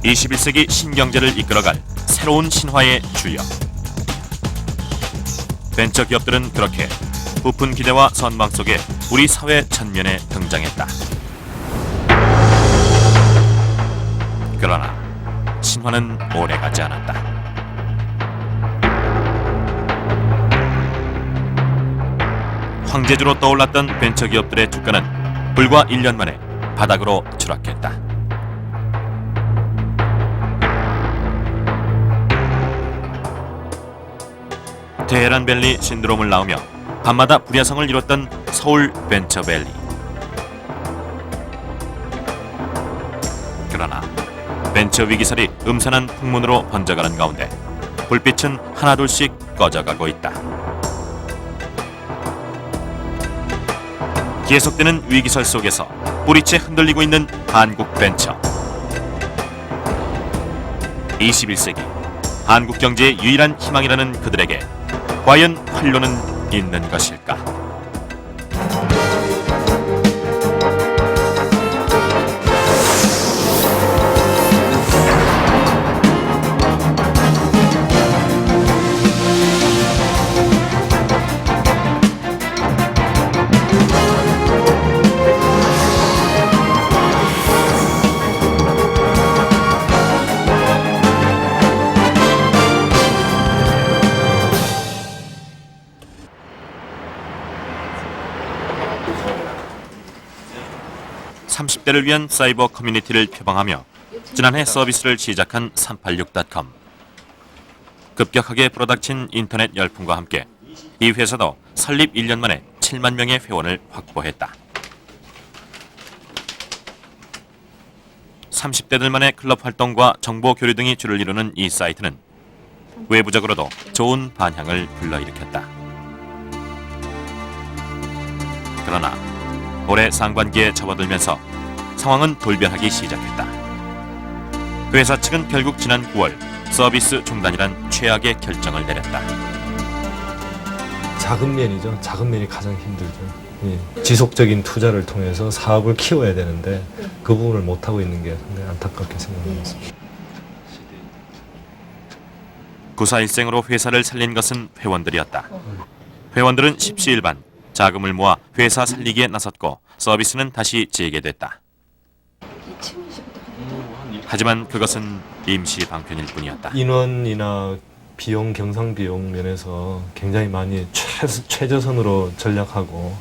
21세기 신경제를 이끌어갈 새로운 신화의 주역. 벤처 기업들은 그렇게 부푼 기대와 선망 속에 우리 사회 전면에 등장했다. 그러나 신화는 오래가지 않았다. 황제주로 떠올랐던 벤처 기업들의 주가는 불과 1년 만에 바닥으로 추락했다. 테헤란밸리 신드롬을 낳으며 밤마다 불야성을 이뤘던 서울 벤처밸리. 그러나 벤처 위기설이 음산한 풍문으로 번져가는 가운데 불빛은 하나둘씩 꺼져가고 있다. 계속되는 위기설 속에서 뿌리채 흔들리고 있는 한국 벤처. 21세기 한국 경제의 유일한 희망이라는 그들에게 과연 활로는 있는 것일까? (30대를) 위한 사이버 커뮤니티를 표방하며 지난해 서비스를 시작한 386.com. 급격하게 불어닥친 인터넷 열풍과 함께 이 회사도 설립 1년 만에 7만 명의 회원을 확보했다. 30대들만의 클럽 활동과 정보 교류 등이 주를 이루는 이 사이트는 외부적으로도 좋은 반향을 불러일으켰다. 그러나 올해 상반기에 접어들면서 상황은 돌변하기 시작했다. 회사 측은 결국 지난 9월 서비스 중단이란 최악의 결정을 내렸다. 자금 면이죠. 자금 면이 가장 힘들죠. 예. 지속적인 투자를 통해서 사업을 키워야 되는데 그 부분을 못하고 있는 게 상당히 안타깝게 생각합니다. 구사일생으로 회사를 살린 것은 회원들이었다. 회원들은 십시일반 자금을 모아 회사 살리기에 나섰고 서비스는 다시 재개됐다. 하지만 그것은 임시 방편일 뿐이었다. 인원이나 비용, 경상 비용 면에서 굉장히 많이 최저선으로 전략하고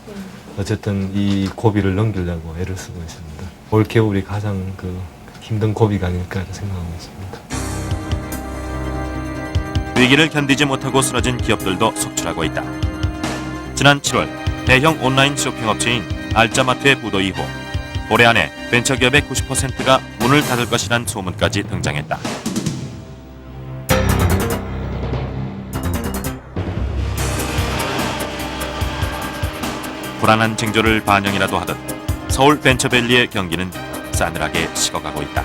어쨌든 이 고비를 넘기려고 애를 쓰고 있습니다. 올겨울이 가장 힘든 고비가 아닐까 생각하고 있습니다. 위기를 견디지 못하고 쓰러진 기업들도 속출하고 있다. 지난 7월 대형 온라인 쇼핑 업체인 알짜마트의 부도 이후 올해 안에 벤처기업의 90%가 문을 닫을 것이란 소문까지 등장했다. 불안한 징조를 반영이라도 하듯 서울 벤처밸리의 경기는 싸늘하게 식어가고 있다.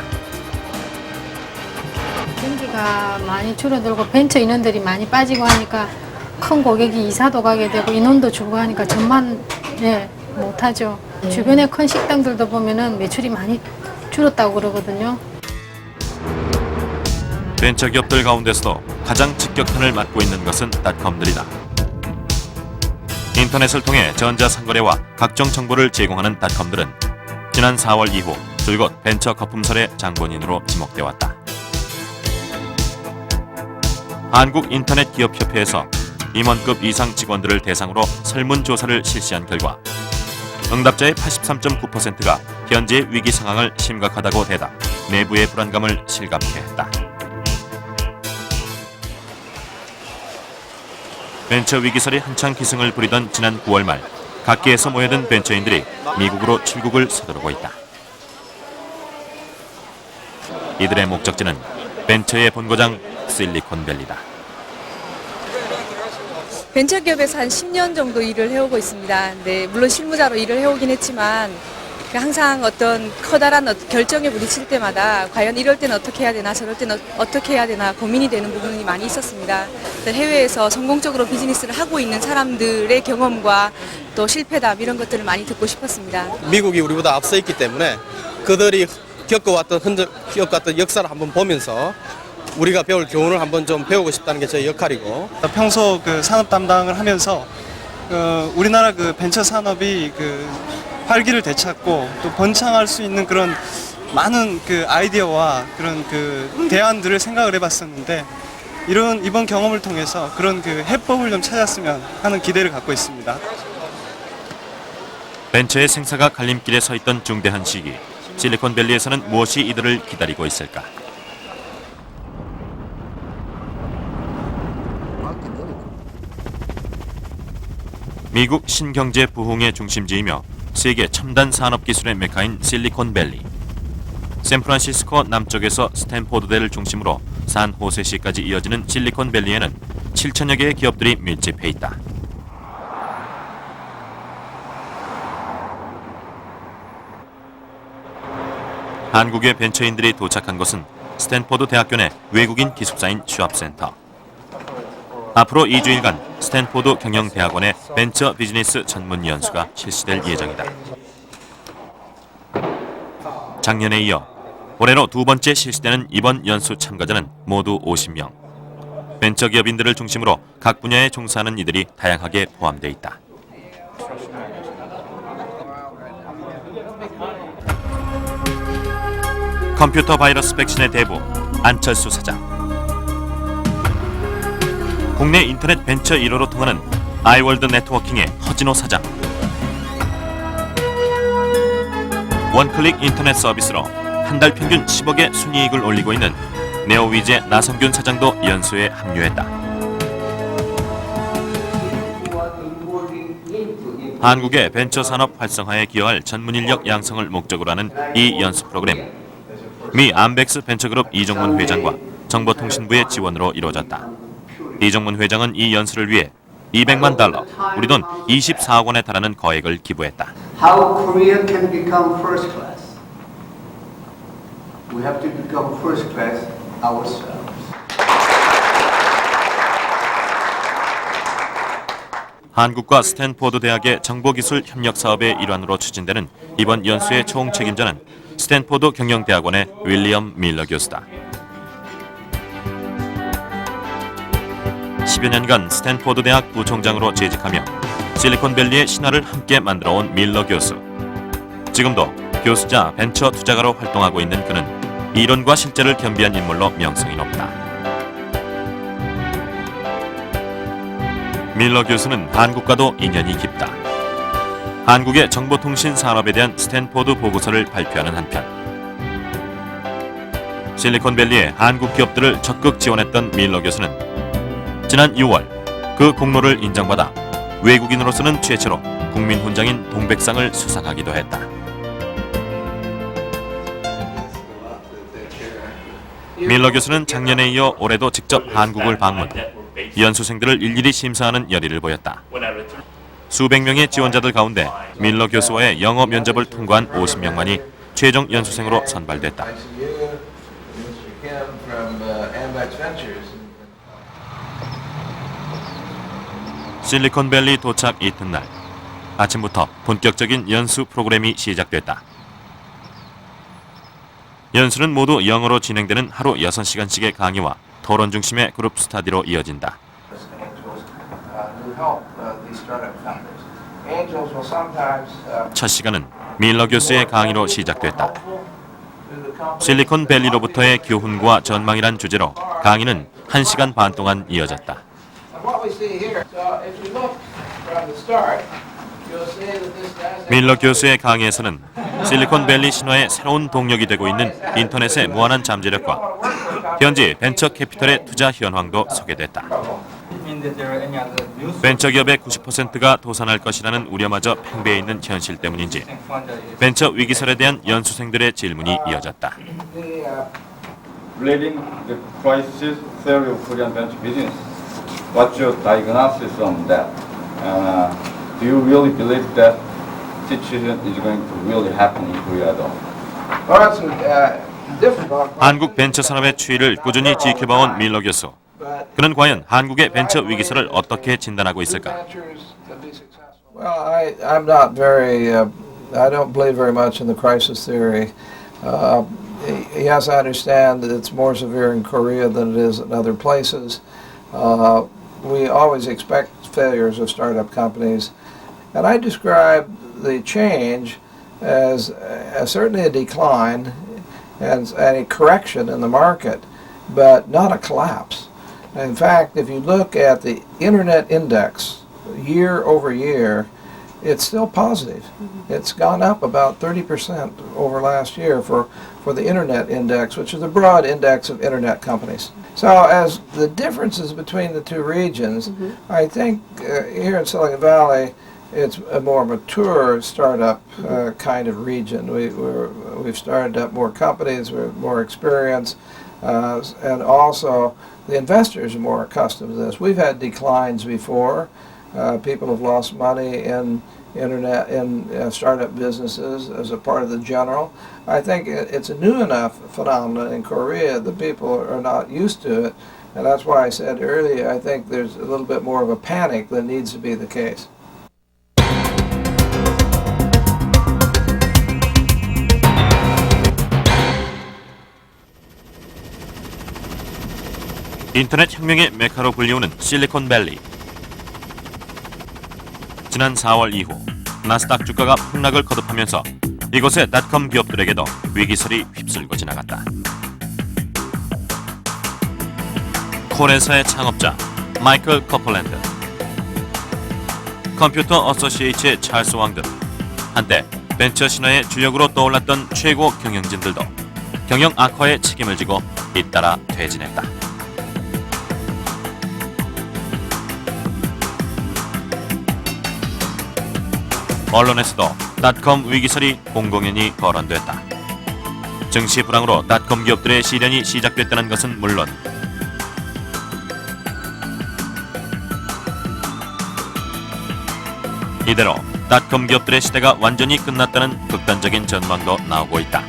경기가 많이 줄어들고 벤처 인원들이 많이 빠지고 하니까 큰 고객이 이사도 가게 되고 인원도 줄고 하니까 전만 못하죠. 주변의 큰 식당들도 보면은 매출이 많이 줄었다고 그러거든요. 벤처기업들 가운데서도 가장 직격탄을 맞고 있는 것은 닷컴들이다. 인터넷을 통해 전자상거래와 각종 정보를 제공하는 닷컴들은 지난 4월 이후 줄곧 벤처 거품설의 장본인으로 지목돼 왔다. 한국인터넷기업협회에서 임원급 이상 직원들을 대상으로 설문조사를 실시한 결과 응답자의 83.9%가 현재의 위기 상황을 심각하다고 대답, 내부의 불안감을 실감케 했다. 벤처 위기설이 한창 기승을 부리던 지난 9월 말 각계에서 모여든 벤처인들이 미국으로 출국을 서두르고 있다. 이들의 목적지는 벤처의 본고장 실리콘밸리다. 벤처기업에서 한 10년 정도 일을 해오고 있습니다. 네, 물론 실무자로 일을 해오긴 했지만 항상 어떤 커다란 결정에 부딪힐 때마다 과연 이럴 때는 어떻게 해야 되나 저럴 때는 어떻게 해야 되나 고민이 되는 부분이 많이 있었습니다. 해외에서 성공적으로 비즈니스를 하고 있는 사람들의 경험과 또 실패담 이런 것들을 많이 듣고 싶었습니다. 미국이 우리보다 앞서 있기 때문에 그들이 겪어왔던 역사를 한번 보면서 우리가 배울 교훈을 한번 좀 배우고 싶다는 게 저희 역할이고. 평소 그 산업 담당을 하면서 우리나라 그 벤처 산업이 그 활기를 되찾고 또 번창할 수 있는 그런 많은 그 아이디어와 그런 그 대안들을 생각을 해봤었는데 이번 경험을 통해서 그런 그 해법을 좀 찾았으면 하는 기대를 갖고 있습니다. 벤처의 생사가 갈림길에 서 있던 중대한 시기, 실리콘밸리에서는 무엇이 이들을 기다리고 있을까? 미국 신경제 부흥의 중심지이며 세계 첨단 산업 기술의 메카인 실리콘밸리. 샌프란시스코 남쪽에서 스탠포드대를 중심으로 산호세시까지 이어지는 실리콘밸리에는 7천여 개의 기업들이 밀집해 있다. 한국의 벤처인들이 도착한 곳은 스탠포드 대학교 내 외국인 기숙사인 취업센터. 앞으로 2주일간 스탠포드 경영대학원의 벤처 비즈니스 전문 연수가 실시될 예정이다. 작년에 이어 올해로 두 번째 실시되는 이번 연수 참가자는 모두 50명. 벤처 기업인들을 중심으로 각 분야에 종사하는 이들이 다양하게 포함되어 있다. 컴퓨터 바이러스 백신의 대부 안철수 사장. 국내 인터넷 벤처 1호로 통하는 아이월드 네트워킹의 허진호 사장. 원클릭 인터넷 서비스로 한 달 평균 10억의 순이익을 올리고 있는 네오위즈의 나성균 사장도 연수에 합류했다. 한국의 벤처 산업 활성화에 기여할 전문 인력 양성을 목적으로 하는 이 연수 프로그램. 미 암벡스 벤처그룹 이종문 회장과 정보통신부의 지원으로 이루어졌다. 이종문 회장은 이 연수를 위해 $200만, 우리 돈 24억 원에 달하는 거액을 기부했다. How Korea can become first class. We have to become first class ourselves. 한국과 스탠포드 대학의 정보기술 협력 사업의 일환으로 추진되는 이번 연수의 총 책임자는 스탠포드 경영대학원의 윌리엄 밀러 교수다. 10여 년간 스탠포드 대학 부총장으로 재직하며 실리콘밸리의 신화를 함께 만들어온 밀러 교수. 지금도 교수자 벤처 투자가로 활동하고 있는 그는 이론과 실제를 겸비한 인물로 명성이 높다. 밀러 교수는 한국과도 인연이 깊다. 한국의 정보통신 산업에 대한 스탠포드 보고서를 발표하는 한편 실리콘밸리의 한국 기업들을 적극 지원했던 밀러 교수는 지난 6월 그 공로를 인정받아 외국인으로서는 최초로 국민훈장인 동백상을 수상하기도 했다. 밀러 교수는 작년에 이어 올해도 직접 한국을 방문, 연수생들을 일일이 심사하는 열의를 보였다. 수백 명의 지원자들 가운데 밀러 교수와의 영어 면접을 통과한 50명만이 최종 연수생으로 선발됐다. 실리콘밸리 도착 이튿날 아침부터 본격적인 연수 프로그램이 시작됐다. 연수는 모두 영어로 진행되는 하루 6시간씩의 강의와 토론 중심의 그룹 스터디로 이어진다. 첫 시간은 밀러 교수의 강의로 시작됐다. 실리콘밸리로부터의 교훈과 전망이란 주제로 강의는 1시간 반 동안 이어졌다. 밀러 교수의 강의에서는 실리콘밸리 신화의 새로운 동력이 되고 있는 인터넷의 무한한 잠재력과 현지 벤처 캐피털의 투자 현황도 소개됐다. 벤처기업의 90%가 도산할 것이라는 우려마저 팽배해 있는 현실 때문인지 벤처 위기설에 대한 연수생들의 질문이 이어졌다. Relating the crisis theory of Korean venture business, what's your diagnosis on that? Do you really believe that situation is going to really happen in Korea though? Well, it's difficult. 한국 벤처 산업의 추이를 꾸준히 지켜봐온 밀러 교수. 그는 과연 한국의 벤처 위기설을 어떻게 진단하고 있을까? Well, I'm not very. I don't believe very much in the crisis theory. yes, I understand that it's more severe in Korea than it is in other places. We always expect failures of startup companies, and I describe the change as certainly a decline and a correction in the market, but not a collapse. In fact, if you look at the Internet Index year over year, it's still positive. It's gone up about 30% over last year for the Internet Index, which is a broad index of Internet companies. So as the differences between the two regions, I think here in Silicon Valley, it's a more mature startup kind of region. We've started up more companies with more experience, and also the investors are more accustomed to this. We've had declines before. People have lost money in startup businesses as a part of the general. I think it's a new enough phenomenon in Korea that people are not used to it, and that's why I said earlier I think there's a little bit more of a panic than needs to be the case. 인터넷 혁명의 메카로 불리우는 실리콘밸리. 지난 4월 이후 나스닥 주가가 폭락을 거듭하면서 이곳의 닷컴 기업들에게도 위기설이 휩쓸고 지나갔다. 콜에서의 창업자 마이클 커플랜드, 컴퓨터 어소시에이츠의 찰스 왕 등 한때 벤처 신화의 주역으로 떠올랐던 최고 경영진들도 경영 악화에 책임을 지고 잇따라 퇴진했다. 언론에서도 닷컴 위기설이 공공연히 거론됐다. 증시 불황으로 닷컴 기업들의 시련이 시작됐다는 것은 물론 이대로 닷컴 기업들의 시대가 완전히 끝났다는 극단적인 전망도 나오고 있다.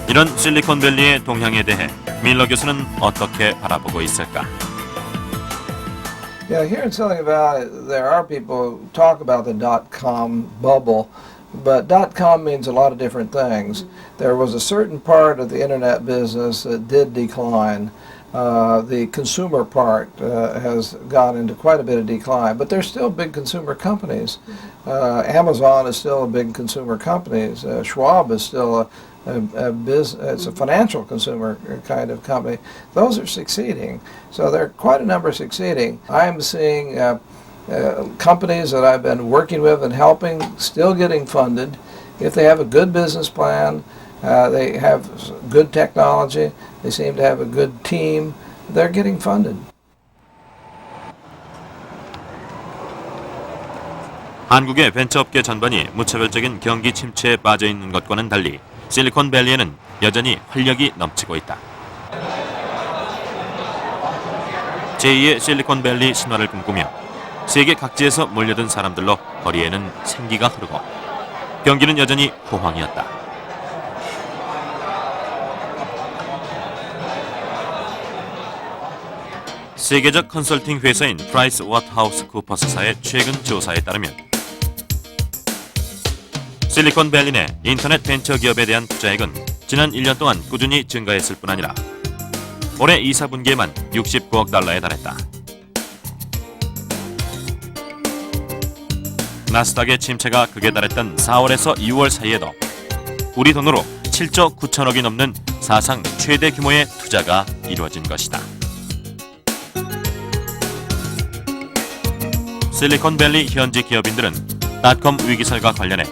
이런 실리콘밸리의 동향에 대해 밀러 교수는 어떻게 바라보고 있을까? Yeah, here in Silicon Valley, there are people who talk about the dot-com bubble, but dot-com means a lot of different things. There was a certain part of the internet business that did decline. The consumer part has gone into quite a bit of decline, but there's still big consumer companies. Amazon is still a big consumer company. Schwab is still a business, it's a financial consumer kind of company. Those are succeeding. So there are quite a number succeeding. I'm seeing companies that I've been working with and helping still getting funded. If they have a good business plan, they have good technology, they seem to have a good team, they're getting funded. 한국의 벤처업계 전반이 무차별적인 경기 침체에 빠져 있는 것과는 달리 실리콘밸리에는 여전히 활력이 넘치고 있다. 제2의 실리콘밸리 신화를 꿈꾸며 세계 각지에서 몰려든 사람들로 거리에는 생기가 흐르고 경기는 여전히 호황이었다. 세계적 컨설팅 회사인 프라이스 워터하우스 쿠퍼스사의 최근 조사에 따르면 실리콘밸리 내 인터넷 벤처 기업에 대한 투자액은 지난 1년 동안 꾸준히 증가했을 뿐 아니라 올해 2, 4분기에만 69억 달러에 달했다. 나스닥의 침체가 극에 달했던 4월에서 6월 사이에도 우리 돈으로 7조 9천억이 넘는 사상 최대 규모의 투자가 이루어진 것이다. 실리콘밸리 현지 기업인들은 닷컴 위기설과 관련해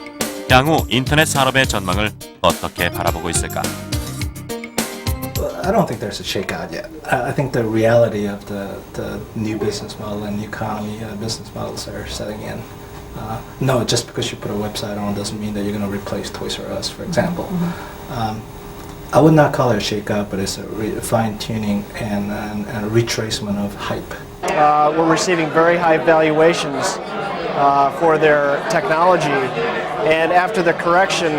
향후 인터넷 산업의 전망을 어떻게 바라보고 있을까? I don't think there's a shakeout yet. I think the reality of the new business model and new economy business models are setting in. No, just because you put a website on doesn't mean that you're going to replace Toys R Us, for example. I would not call it a shakeout, but it's a fine-tuning and a retracement of hype. We're receiving very high valuations for their technology, and after the correction,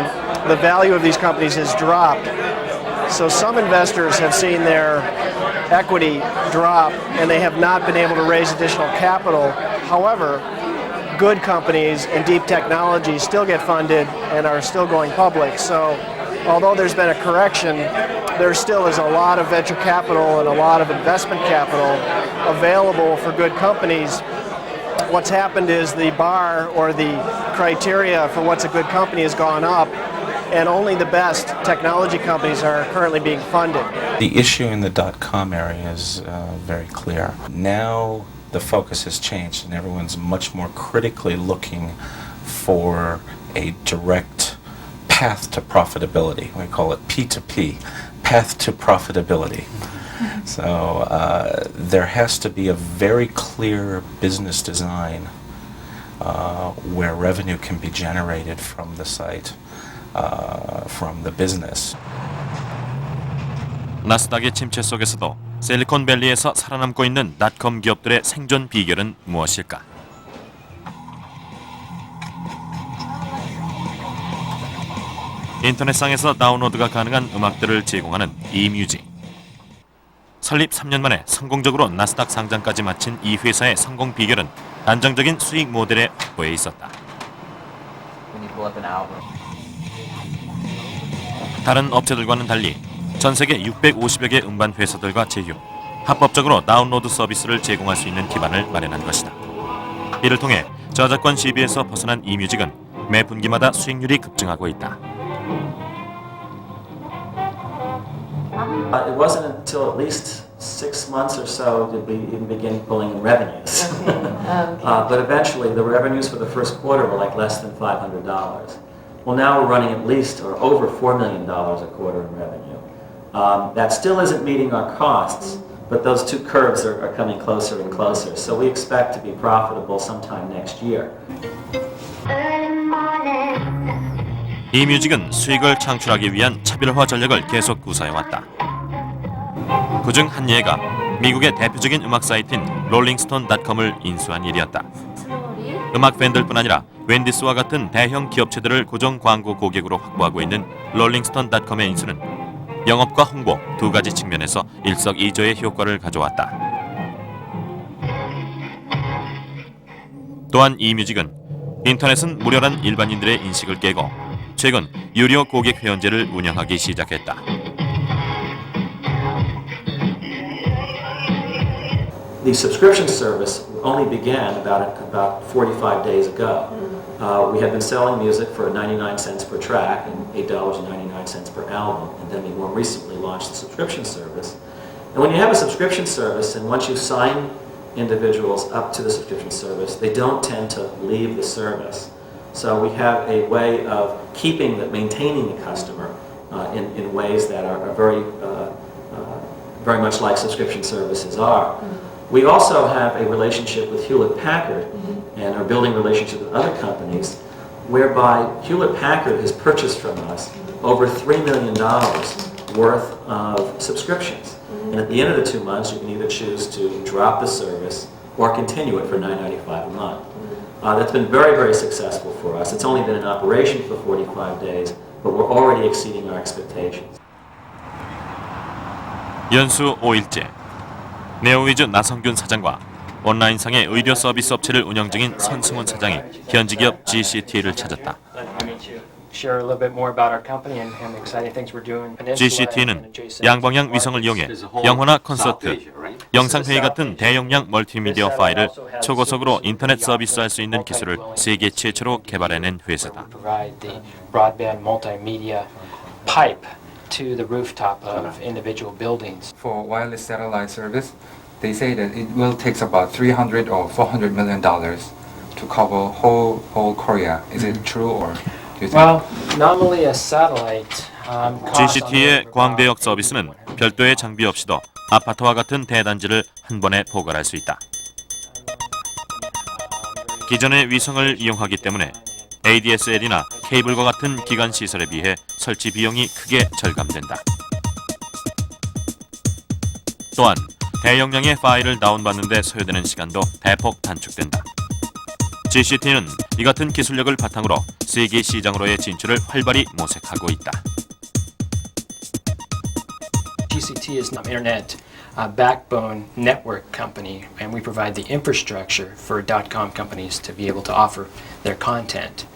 the value of these companies has dropped. So some investors have seen their equity drop, and they have not been able to raise additional capital. However, good companies and deep technologies still get funded and are still going public. So although there's been a correction, there still is a lot of venture capital and a lot of investment capital available for good companies. What's happened is the bar or the criteria for what's a good company has gone up, and only the best technology companies are currently being funded. The issue in the .com area is very clear. Now the focus has changed and everyone's much more critically looking for a direct path to profitability. We call it P2P, path to profitability. So there has to be a very clear business design where revenue can be generated from the site, from the business. 나스닥의 침체 속에서도 실리콘밸리에서 살아남고 있는 닷컴 기업들의 생존 비결은 무엇일까? 인터넷상에서 다운로드가 가능한 음악들을 제공하는 이뮤직. 설립 3년 만에 성공적으로 나스닥 상장까지 마친 이 회사의 성공 비결은 안정적인 수익 모델의 확보에 있었다. 다른 업체들과는 달리 전 세계 650여 개 음반 회사들과 제휴, 합법적으로 다운로드 서비스를 제공할 수 있는 기반을 마련한 것이다. 이를 통해 저작권 시비에서 벗어난 이뮤직은 매 분기마다 수익률이 급증하고 있다. It wasn't until at least 6 months or so did we even begin pulling in revenues. But eventually the revenues for the first quarter were like less than $500. Well, now we're running at least or over $4 million a quarter in revenue. That still isn't meeting our costs, but those two curves are coming closer and closer. So we expect to be profitable sometime next year. 이뮤직은 수익을 창출하기 위한 차별화 전략을 계속 구사해왔다. 그중 한 예가 미국의 대표적인 음악 사이트인 롤링스톤닷컴을 인수한 일이었다. 음악 팬들뿐 아니라 웬디스와 같은 대형 기업체들을 고정 광고 고객으로 확보하고 있는 롤링스톤닷컴의 인수는 영업과 홍보 두 가지 측면에서 일석이조의 효과를 가져왔다. 또한 이뮤직은 인터넷은 무료란 일반인들의 인식을 깨고 최근 유료 고객 회원제를 운영하기 시작했다. The subscription service only began about 45 days ago. We had been selling music for 99 cents per track and $8.99 per album, and then we more recently launched the subscription service. And when you have a subscription service, and once you sign individuals up to the subscription service, they don't tend to leave the service. So we have a way of maintaining the customer in ways that are very much like subscription services are. We also have a relationship with Hewlett-Packard and are building relationships with other companies whereby Hewlett-Packard has purchased from us over $3 million worth of subscriptions. And at the end of the 2 months, you can either choose to drop the service or continue it for $9.95 a month. That's been very, very successful for us. It's only been in operation for 45 days, but we're already exceeding our expectations. 연수 5일째, 네오위즈 나성균 사장과 온라인상의 의료 서비스 업체를 운영 중인 선승훈 사장이 현지 기업 GCT를 찾았다. GCT는 양방향 위성을 이용해 영화나 콘서트, 영상회의 같은 대용량 멀티미디어 파일을 초고속으로 인터넷 서비스할 수 있는 기술을 세계 최초로 개발해낸 회사다. To the rooftop of individual buildings. For wireless satellite service, they say that it will take about $300 or $400 million to cover whole Korea. Is it true, or do you think? Well, normally a satellite. GCT의 광대역 서비스는 별도의 장비 없이도 아파트와 같은 대단지를 한 번에 포괄할 수 있다. 기존의 위성을 이용하기 때문에 ADSL이나 케이블과 같은 기관 시설에 비해 설치 비용이 크게 절감된다. 또한 대용량의 파일을 다운받는 데 소요되는 시간도 대폭 단축된다. GCT는 이 같은 기술력을 바탕으로 세계 시장으로의 진출을 활발히 모색하고 있다. GCT is internet backbone network company, and we provide the infrastructure for .com companies to be able to offer their content.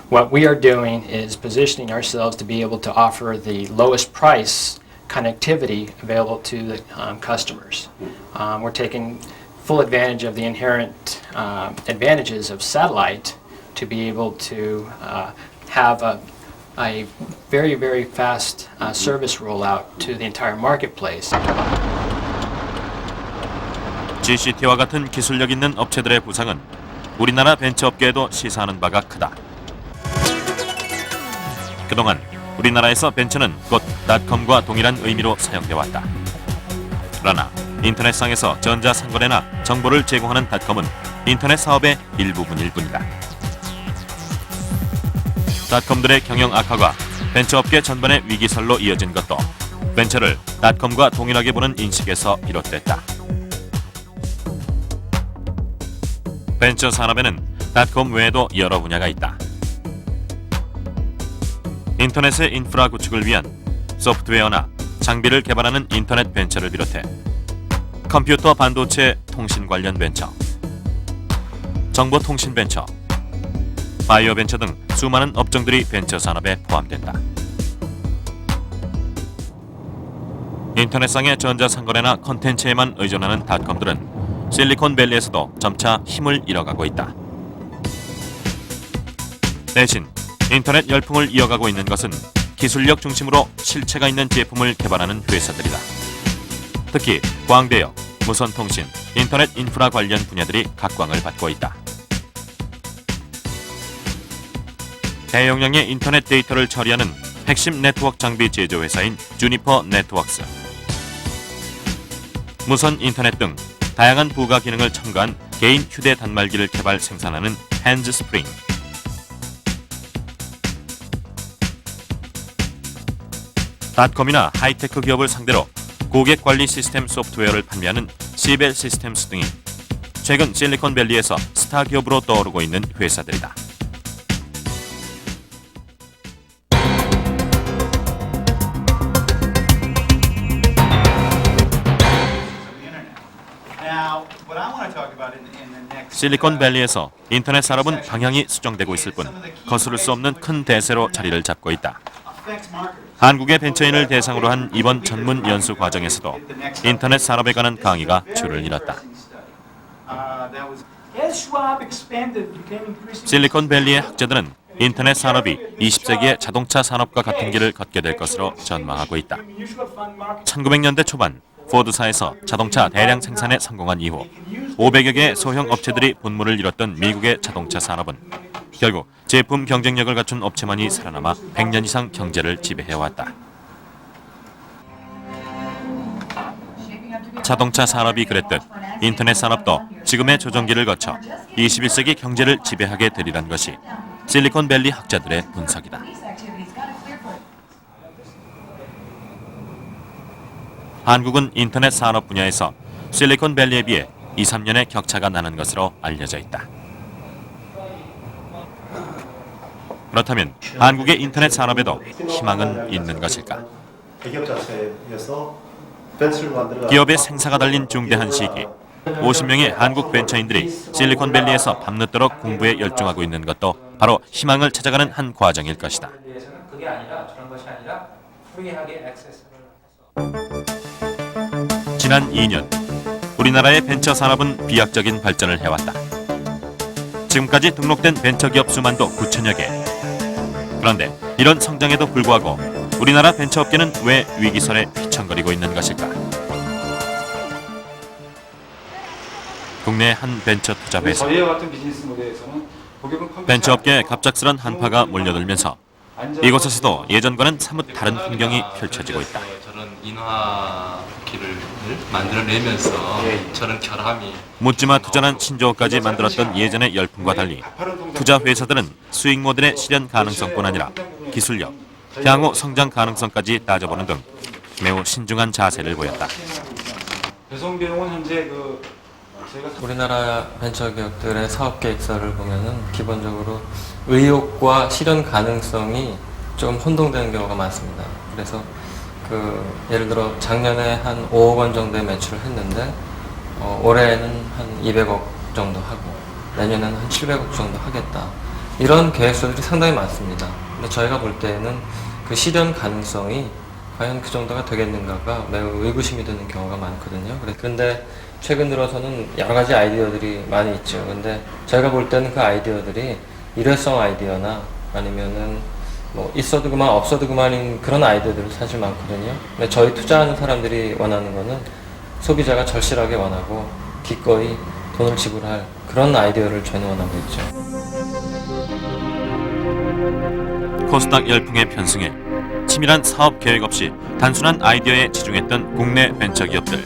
What we are doing is positioning ourselves to be able to offer the lowest price connectivity available to the customers. We're taking full advantage of the inherent advantages of satellite to be able to have a very, very fast service rollout to the entire marketplace. GCT와 같은 기술력 있는 업체들의 부상은 우리나라 벤처업계에도 시사하는 바가 크다. 그동안 우리나라에서 벤처는 곧 닷컴과 동일한 의미로 사용돼 왔다. 그러나 인터넷상에서 전자상거래나 정보를 제공하는 닷컴은 인터넷 사업의 일부분일 뿐이다. 닷컴들의 경영 악화가 벤처업계 전반의 위기설로 이어진 것도 벤처를 닷컴과 동일하게 보는 인식에서 비롯됐다. 벤처 산업에는 닷컴 외에도 여러 분야가 있다. 인터넷의 인프라 구축을 위한 소프트웨어나 장비를 개발하는 인터넷 벤처를 비롯해 컴퓨터 반도체 통신 관련 벤처, 정보통신 벤처, 바이오 벤처 등 수많은 업종들이 벤처 산업에 포함된다. 인터넷상의 전자상거래나 컨텐츠에만 의존하는 닷컴들은 실리콘밸리에서도 점차 힘을 잃어가고 있다. 대신 인터넷 열풍을 이어가고 있는 것은 기술력 중심으로 실체가 있는 제품을 개발하는 회사들이다. 특히 광대역, 무선통신, 인터넷 인프라 관련 분야들이 각광을 받고 있다. 대용량의 인터넷 데이터를 처리하는 핵심 네트워크 장비 제조 회사인 주니퍼 네트워크스, 무선 인터넷 등 다양한 부가 기능을 첨가한 개인 휴대 단말기를 개발 생산하는 핸즈스프링, 닷컴이나 하이테크 기업을 상대로 고객 관리 시스템 소프트웨어를 판매하는 시벨 시스템스 등이 최근 실리콘밸리에서 스타 기업으로 떠오르고 있는 회사들이다. 실리콘밸리에서 인터넷 산업은 방향이 수정되고 있을 뿐 거스를 수 없는 큰 대세로 자리를 잡고 있다. 한국의 벤처인을 대상으로 한 이번 전문 연수 과정에서도 인터넷 산업에 관한 강의가 줄을 이뤘다. 실리콘밸리의 학자들은 인터넷 산업이 20세기의 자동차 산업과 같은 길을 걷게 될 것으로 전망하고 있다. 1900년대 초반 포드사에서 자동차 대량 생산에 성공한 이후 500여 개의 소형 업체들이 본물을 잃었던 미국의 자동차 산업은 결국 제품 경쟁력을 갖춘 업체만이 살아남아 100년 이상 경제를 지배해왔다. 자동차 산업이 그랬듯 인터넷 산업도 지금의 조정기를 거쳐 21세기 경제를 지배하게 되리란 것이 실리콘밸리 학자들의 분석이다. 한국은 인터넷 산업 분야에서 실리콘밸리에 비해 2, 3년의 격차가 나는 것으로 알려져 있다. 그렇다면 한국의 인터넷 산업에도 희망은 있는 것일까? 기업의 생사가 달린 중대한 시기, 50명의 한국 벤처인들이 실리콘밸리에서 밤늦도록 공부에 열중하고 있는 것도 바로 희망을 찾아가는 한 과정일 것이다. 그게 아니라 저런 것이 아니라 프리하게 액세스를 지난 2년, 우리나라의 벤처 산업은 비약적인 발전을 해왔다. 지금까지 등록된 벤처기업 수만도 9천여 개. 그런데 이런 성장에도 불구하고 우리나라 벤처업계는 왜 위기설에 휘청거리고 있는 것일까? 국내 한 벤처 투자 회사. 벤처업계에 갑작스런 한파가 몰려들면서 이곳에서도 예전과는 사뭇 다른 풍경이 펼쳐지고 있다. 저런 인화기를 만들어내면서 저런 결함이 묻지마 투자란 신조어까지 만들었던 예전의 열풍과 달리 투자 회사들은 수익 모델의 실현 가능성뿐 아니라 기술력, 향후 성장 가능성까지 따져보는 등 매우 신중한 자세를 보였다. 배송 비용은 현재 우리나라 벤처기업들의 사업 계획서를 보면은 기본적으로 의욕과 실현 가능성이 좀 혼동되는 경우가 많습니다. 그래서 예를 들어 작년에 한 5억 원 정도의 매출을 했는데 올해는 한 200억 정도 하고 내년에는 한 700억 정도 하겠다. 이런 계획서들이 상당히 많습니다. 근데 저희가 볼 때는 그 실현 가능성이 과연 그 정도가 되겠는가가 매우 의구심이 드는 경우가 많거든요. 그런데 최근 들어서는 여러 가지 아이디어들이 많이 있죠. 근데 저희가 볼 때는 그 아이디어들이 일회성 아이디어나 아니면은 뭐 있어도 그만 없어도 그만인 그런 아이디어들이 사실 많거든요. 근데 저희 투자하는 사람들이 원하는 거는 소비자가 절실하게 원하고 기꺼이 돈을 지불할 그런 아이디어를 저희는 원하고 있죠. 코스닥 열풍에 편승해 치밀한 사업 계획 없이 단순한 아이디어에 치중했던 국내 벤처기업들.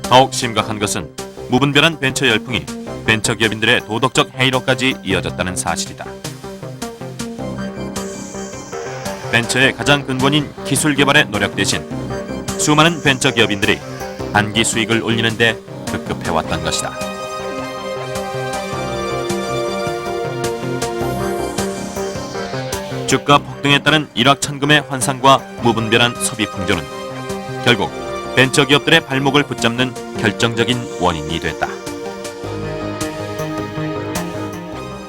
더욱 심각한 것은 무분별한 벤처 열풍이 벤처기업인들의 도덕적 해이로까지 이어졌다는 사실이다. 벤처의 가장 근본인 기술 개발의 노력 대신 수많은 벤처기업인들이 단기 수익을 올리는 데 급급해왔던 것이다. 주가 폭등에 따른 일확천금의 환상과 무분별한 소비 풍조는 결국 벤처기업들의 발목을 붙잡는 결정적인 원인이 됐다.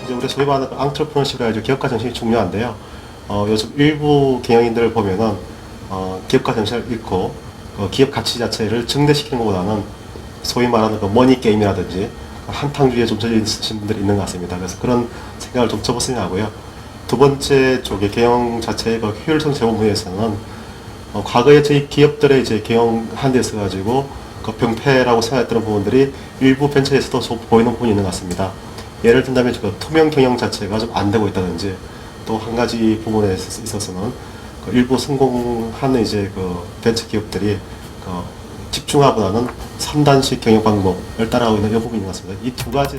이제 우리 소위 말하는 앙트레프너십이라 하죠. 기업가 정신이 중요한데요. 요즘 일부 경영인들을 보면은 기업가 정신을 잃고 기업 가치 자체를 증대시키는 것보다는 소위 말하는 그 머니 게임이라든지 한탕주의에 좀 젖어 있으신 분들이 있는 것 같습니다. 그래서 그런 생각을 좀 접었으면 하고요. 두 번째 쪽의 경영 자체의 그 효율성 제고 분야에서는 과거에 저희 기업들의 이제 경영한 데 있어가지고 그 병폐라고 생각했던 부분들이 일부 벤처에서도 좀 보이는 부분이 있는 것 같습니다. 예를 든다면 그 투명 경영 자체가 좀 안 되고 있다든지 또 한 가지 부분에 있어서는 그 일부 성공하는 이제 그 벤처 기업들이 그 집중화보다는 3단식 경영 방법을 따라가고 있는 이 부분인 것 같습니다. 이 두 가지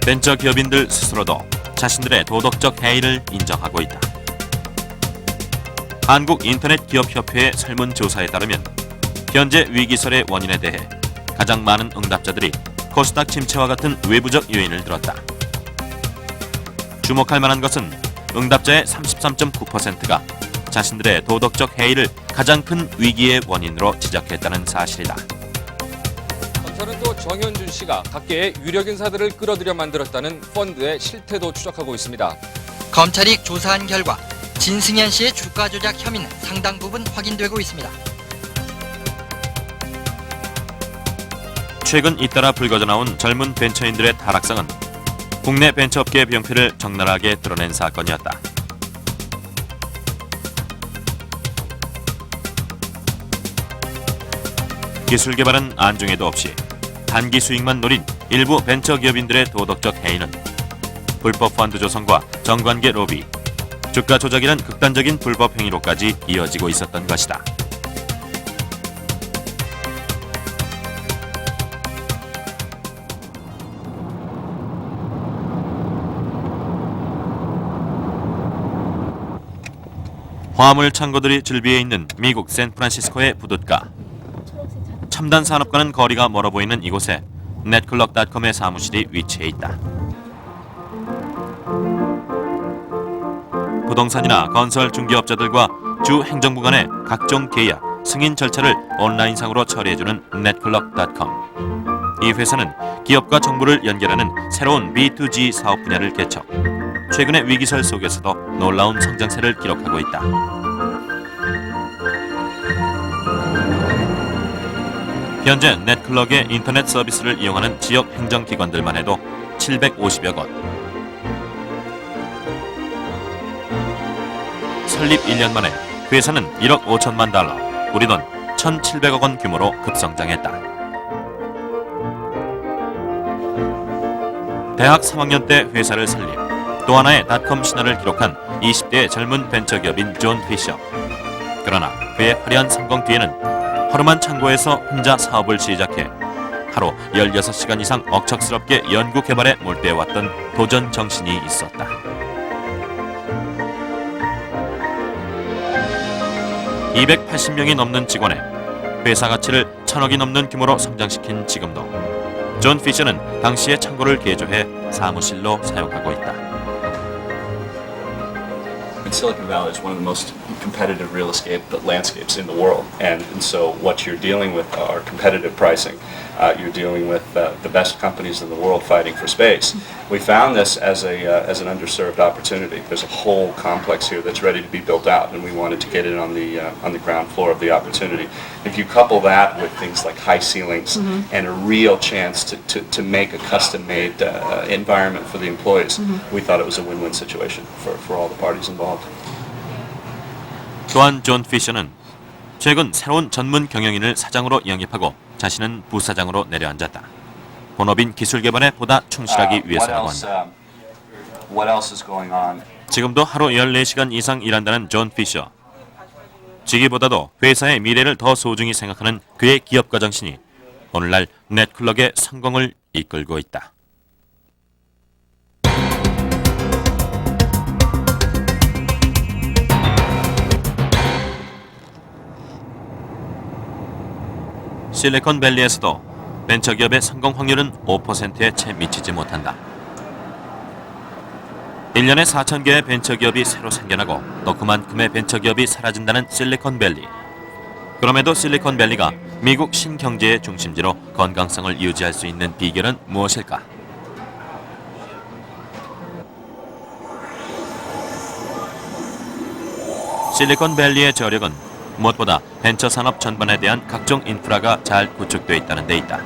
벤처 기업인들 스스로도 자신들의 도덕적 해이를 인정하고 있다. 한국인터넷기업협회의 설문조사에 따르면 현재 위기설의 원인에 대해 가장 많은 응답자들이 코스닥 침체와 같은 외부적 요인을 들었다. 주목할 만한 것은 응답자의 33.9%가 자신들의 도덕적 해이를 가장 큰 위기의 원인으로 지적했다는 사실이다. 검찰은 또 정현준 씨가 각계의 유력 인사들을 끌어들여 만들었다는 펀드의 실태도 추적하고 있습니다. 검찰이 조사한 결과 진승현 씨의 주가 조작 혐의는 상당 부분 확인되고 있습니다. 최근 잇따라 불거져 나온 젊은 벤처인들의 타락상은 국내 벤처업계의 병폐를 적나라하게 드러낸 사건이었다. 기술 개발은 안중에도 없이 단기 수익만 노린 일부 벤처기업인들의 도덕적 해이는 불법 펀드 조성과 정관계 로비, 주가 조작이란 극단적인 불법 행위로까지 이어지고 있었던 것이다. 화물 창고들이 즐비해 있는 미국 샌프란시스코의 부둣가. 첨단 산업과는 거리가 멀어 보이는 이곳에 넷클럭닷컴의 사무실이 위치해 있다. 부동산이나 건설 중개업자들과 주 행정부 간의 각종 계약, 승인 절차를 온라인상으로 처리해주는 넷클럭닷컴. 이 회사는 기업과 정부를 연결하는 새로운 B2G 사업 분야를 개척. 최근의 위기설 속에서도 놀라운 성장세를 기록하고 있다. 현재 넷클럭의 인터넷 서비스를 이용하는 지역 행정기관들만 해도 750여 곳. 설립 1년 만에 회사는 1억 5천만 달러, 우리 돈 1,700억 원 규모로 급성장했다. 대학 3학년 때 회사를 설립, 또 하나의 닷컴 신화를 기록한 20대의 젊은 벤처기업인 존 피셔. 그러나 그의 화려한 성공 뒤에는 허름한 창고에서 혼자 사업을 시작해 하루 16시간 이상 억척스럽게 연구 개발에 몰두해왔던 도전 정신이 있었다. (280명이) 넘는 직원에 회사 가치를 1,000억이 넘는 규모로 성장시킨 지금도 존 피셔는 당시의 창고를 개조해 사무실로 사용하고 있다. Silicon Valley is one of the most competitive real estate landscapes in the world, and so what you're dealing with are competitive pricing. You're dealing with the best companies in the world fighting for space. We found this as an underserved opportunity. There's a whole complex here that's ready to be built out, and we wanted to get in on the ground floor of the opportunity. If you couple that with things like high ceilings and a real chance to make a custom-made environment for the employees, we thought it was a win-win situation for all the parties involved. 또한 존 피셔는 최근 새로운 전문 경영인을 사장으로 영입하고 자신은 부사장으로 내려앉았다. 본업인 기술 개발에 보다 충실하기 위해서라고 한다. 지금도 하루 14시간 이상 일한다는 존 피셔. 지기보다도 회사의 미래를 더 소중히 생각하는 그의 기업가 정신이 오늘날 넷클럭의 성공을 이끌고 있다. 실리콘밸리에서도 벤처기업의 성공 확률은 5%에 채 미치지 못한다. 1년에 4,000개의 벤처기업이 새로 생겨나고 또 그만큼의 벤처기업이 사라진다는 실리콘밸리. 그럼에도 실리콘밸리가 미국 신경제의 중심지로 건강성을 유지할 수 있는 비결은 무엇일까? 실리콘밸리의 저력은 무엇보다 벤처 산업 전반에 대한 각종 인프라가 잘 구축되어 있다는 데 있다.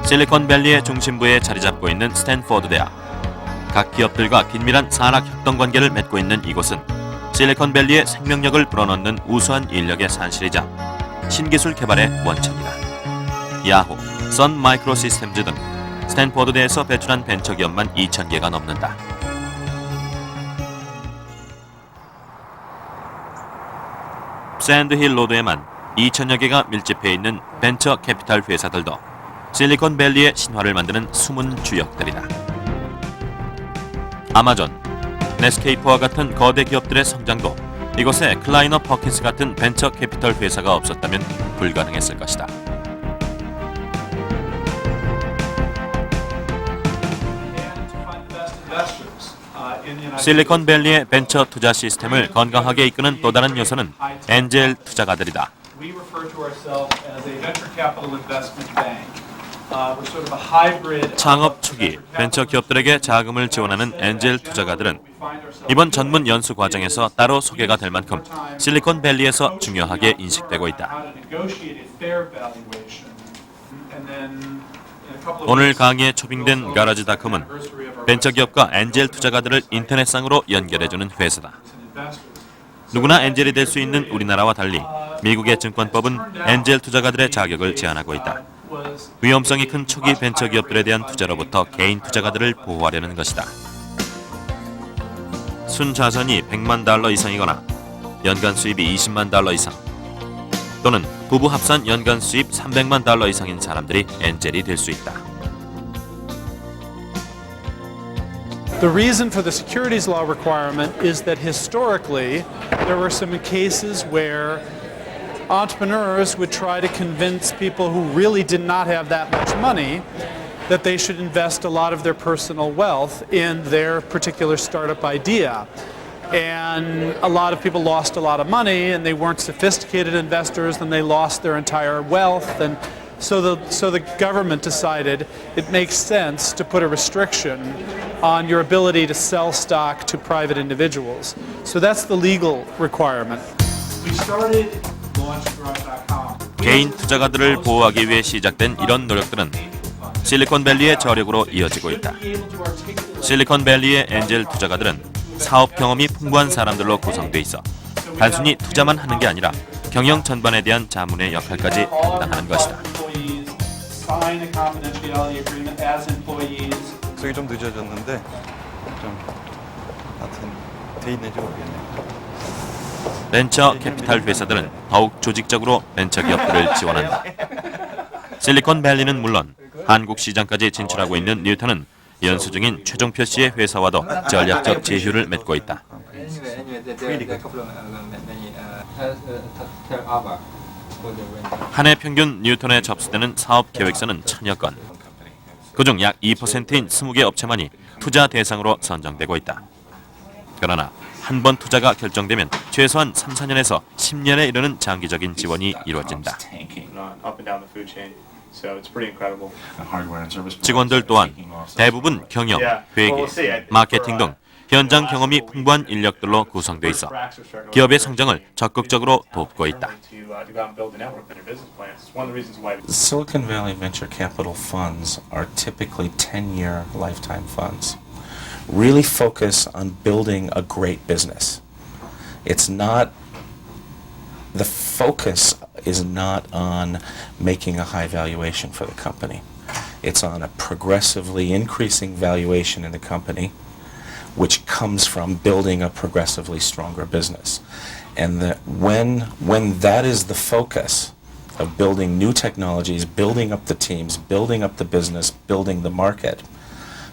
실리콘밸리의 중심부에 자리 잡고 있는 스탠포드 대학. 각 기업들과 긴밀한 산학 협동 관계를 맺고 있는 이곳은 실리콘밸리의 생명력을 불어넣는 우수한 인력의 산실이자 신기술 개발의 원천이다. 야후, 선 마이크로 시스템즈 등 스탠포드대에서 배출한 벤처기업만 2,000개가 넘는다. 샌드힐 로드에만 2,000여 개가 밀집해 있는 벤처 캐피탈 회사들도 실리콘밸리의 신화를 만드는 숨은 주역들이다. 아마존, 네스케이프와 같은 거대 기업들의 성장도 이곳에 클라이너 퍼킨스 같은 벤처 캐피탈 회사가 없었다면 불가능했을 것이다. 실리콘밸리의 벤처 투자 시스템을 건강하게 이끄는 또 다른 요소는 엔젤 투자가들이다. 창업 초기 벤처 기업들에게 자금을 지원하는 엔젤 투자가들은 이번 전문 연수 과정에서 따로 소개가 될 만큼 실리콘밸리에서 중요하게 인식되고 있다. 오늘 강의에 초빙된 가라지닷컴은 벤처기업과 엔젤 투자가들을 인터넷상으로 연결해주는 회사다. 누구나 엔젤이 될 수 있는 우리나라와 달리 미국의 증권법은 엔젤 투자가들의 자격을 제한하고 있다. 위험성이 큰 초기 벤처기업들에 대한 투자로부터 개인 투자가들을 보호하려는 것이다. 순자산이 $100만 이상이거나 연간 수입이 $20만 이상 또는 부부 합산 연간 수입 $300만 이상인 사람들이 엔젤이 될 수 있다. The reason for the securities law requirement is that historically there were some cases where entrepreneurs would try to convince people who really did not have that much money that they should invest a lot of their personal wealth in their particular startup idea. And a lot of people lost a lot of money and they weren't sophisticated investors and they lost their entire wealth. And so the government decided it makes sense to put a restriction on your ability to sell stock to private individuals. So that's the legal requirement. We started launchgarage.com. 개인 투자가들을 보호하기 위해 시작된 이런 노력들은 실리콘밸리의 저력으로 이어지고 있다. 실리콘밸리의 엔젤 투자가들은 사업 경험이 풍부한 사람들로 구성돼 있어 단순히 투자만 하는 게 아니라 경영 전반에 대한 자문의 역할까지 담당하는 것이다. 속이 좀 늦어졌는데 좀 하여튼 돼 있는지 모르겠네요. 벤처 캐피탈 회사들은 더욱 조직적으로 벤처 기업들을 지원한다. 실리콘밸리는 물론 한국 시장까지 진출하고 있는 뉴턴은 연수 중인 최종표 씨의 회사와도 전략적 제휴를 맺고 있다. 한 해 평균 뉴턴에 접수되는 사업 계획서는 1,000여 건. 그중 약 2%인 20개 업체만이 투자 대상으로 선정되고 있다. 그러나 한 번 투자가 결정되면 최소한 3, 4년에서 10년에 이르는 장기적인 지원이 이루어진다. 직원들 또한 대부분 경영, 회계, 마케팅 등 현장 경험이 풍부한 인력들로 구성돼 있어 기업의 성장을 적극적으로 돕고 있다. Silicon Valley venture capital funds are typically 10-year lifetime funds. Really focus on building a great business. The focus is not on making a high valuation for the company. It's on a progressively increasing valuation in the company, which comes from building a progressively stronger business. And that when that is the focus of building new technologies, building up the teams, building up the business, building the market,